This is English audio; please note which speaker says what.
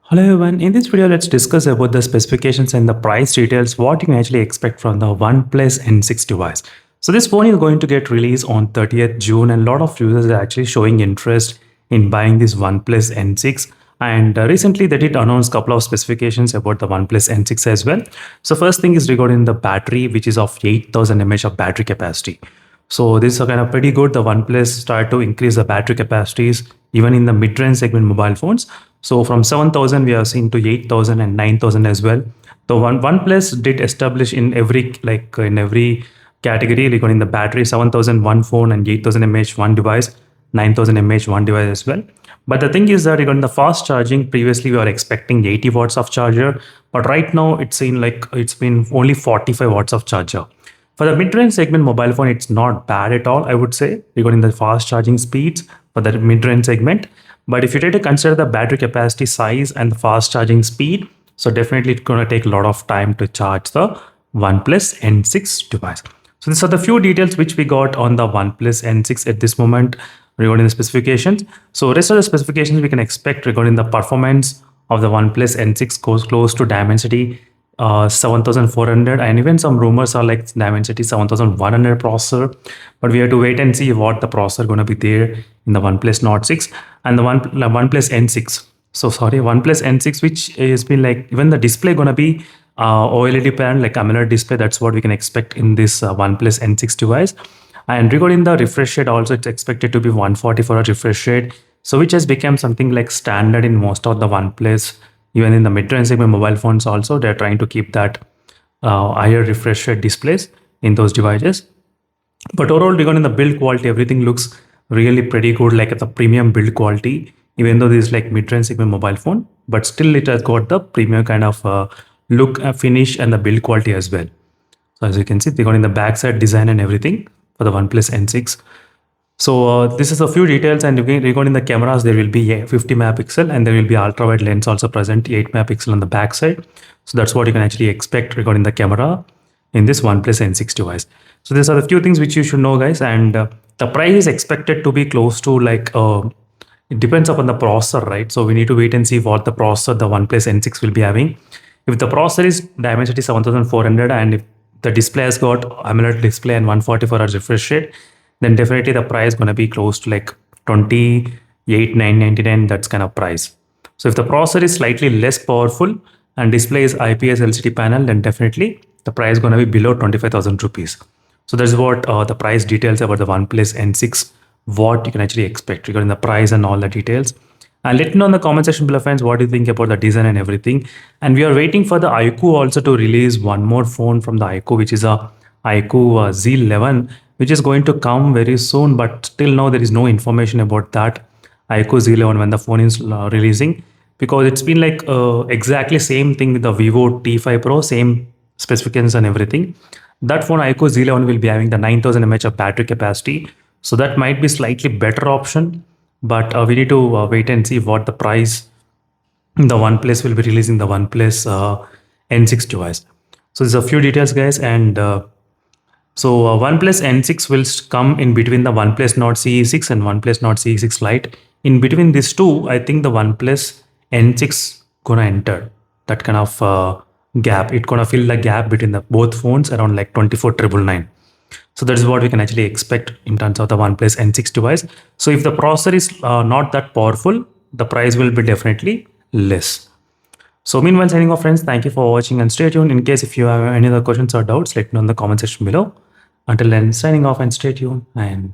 Speaker 1: Hello everyone, in this video let's discuss about the specifications and the price details, what you can actually expect from the OnePlus N6 device. So this phone is going to get released on 30th June and a lot of users are actually showing interest in buying this OnePlus N6, and recently they did announce a couple of specifications about the OnePlus N6 as well. So first thing is regarding the battery, which is of 8000 mAh of battery capacity. So this is kind of pretty good. The OnePlus started to increase the battery capacities even in the mid-range segment mobile phones. So from 7000 we have seen to 8000 and 9000 as well. The OnePlus did establish in every category regarding the battery, 7000 one phone and 8000 mAh one device, 9000 mAh one device as well. But the thing is that regarding the fast charging, previously we were expecting 80 watts of charger, but right now it's been only 45 watts of charger. For the mid-range segment mobile phone, it's not bad at all, I would say, regarding the fast charging speeds for the mid-range segment. But if you try to consider the battery capacity size and the fast charging speed, so definitely it's going to take a lot of time to charge the OnePlus N6 device. So these are the few details which we got on the OnePlus N6 at this moment regarding the specifications. So rest of the specifications we can expect regarding the performance of the OnePlus N6 goes close to Dimensity 7400, and even some rumors are like Dimensity 7100 processor, but we have to wait and see what the processor going to be there in the OnePlus Nord 6 and the OnePlus N6. So sorry, OnePlus N6, which has been like, even the display going to be OLED panel, like AMOLED display. That's what we can expect in this OnePlus N6 device. And regarding the refresh rate also, it's expected to be 144 refresh rate, so which has become something like standard in most of the OnePlus. Even in the mid-range segment mobile phones also, they're trying to keep that higher refresh rate displays in those devices. But overall, regarding the build quality, everything looks really pretty good, like the premium build quality, even though this is like mid-range segment mobile phone, but still it has got the premium kind of look, finish, and the build quality as well. So as you can see, they got in the backside design and everything for the OnePlus N6. So this is a few details, and regarding the cameras, there will be a 50 megapixel and there will be ultra wide lens also present, 8 megapixel on the back side. So that's what you can actually expect regarding the camera in this OnePlus N6 device. So these are the few things which you should know, guys. And the price is expected to be close to like, it depends upon the processor, right? So we need to wait and see what the processor the OnePlus N6 will be having. If the processor is Dimensity 7400 and if the display has got AMOLED display and 144 Hz refresh rate, then definitely the price is going to be close to like 28,999, that's kind of price. So if the processor is slightly less powerful and display is IPS LCD panel, then definitely the price is going to be below 25,000 rupees. So that's what the price details about the OnePlus N6, what you can actually expect regarding the price and all the details. And let me know in the comment section below, friends, what do you think about the design and everything. And we are waiting for the iQOO also to release one more phone from the iQOO, which is a iQOO Z11, which is going to come very soon, but till now there is no information about that iQOO Z11 when the phone is releasing, because it's been like exactly same thing with the Vivo T5 Pro, same specifications and everything. That phone iQOO Z11 will be having the 9000 mAh of battery capacity, so that might be slightly better option, but we need to wait and see what the price the OnePlus will be releasing the OnePlus N6 device. So there's a few details, guys, and OnePlus N6 will come in between the OnePlus Nord CE6 and OnePlus Nord CE6 Lite. In between these two, I think the OnePlus N6 gonna enter that kind of gap. It's gonna fill the gap between the both phones around like 24,999. So that is what we can actually expect in terms of the OnePlus N6 device. So if the processor is not that powerful, the price will be definitely less. So meanwhile, signing off, friends. Thank you for watching and stay tuned. In case if you have any other questions or doubts, let me know in the comment section below. Until then, signing off and stay tuned and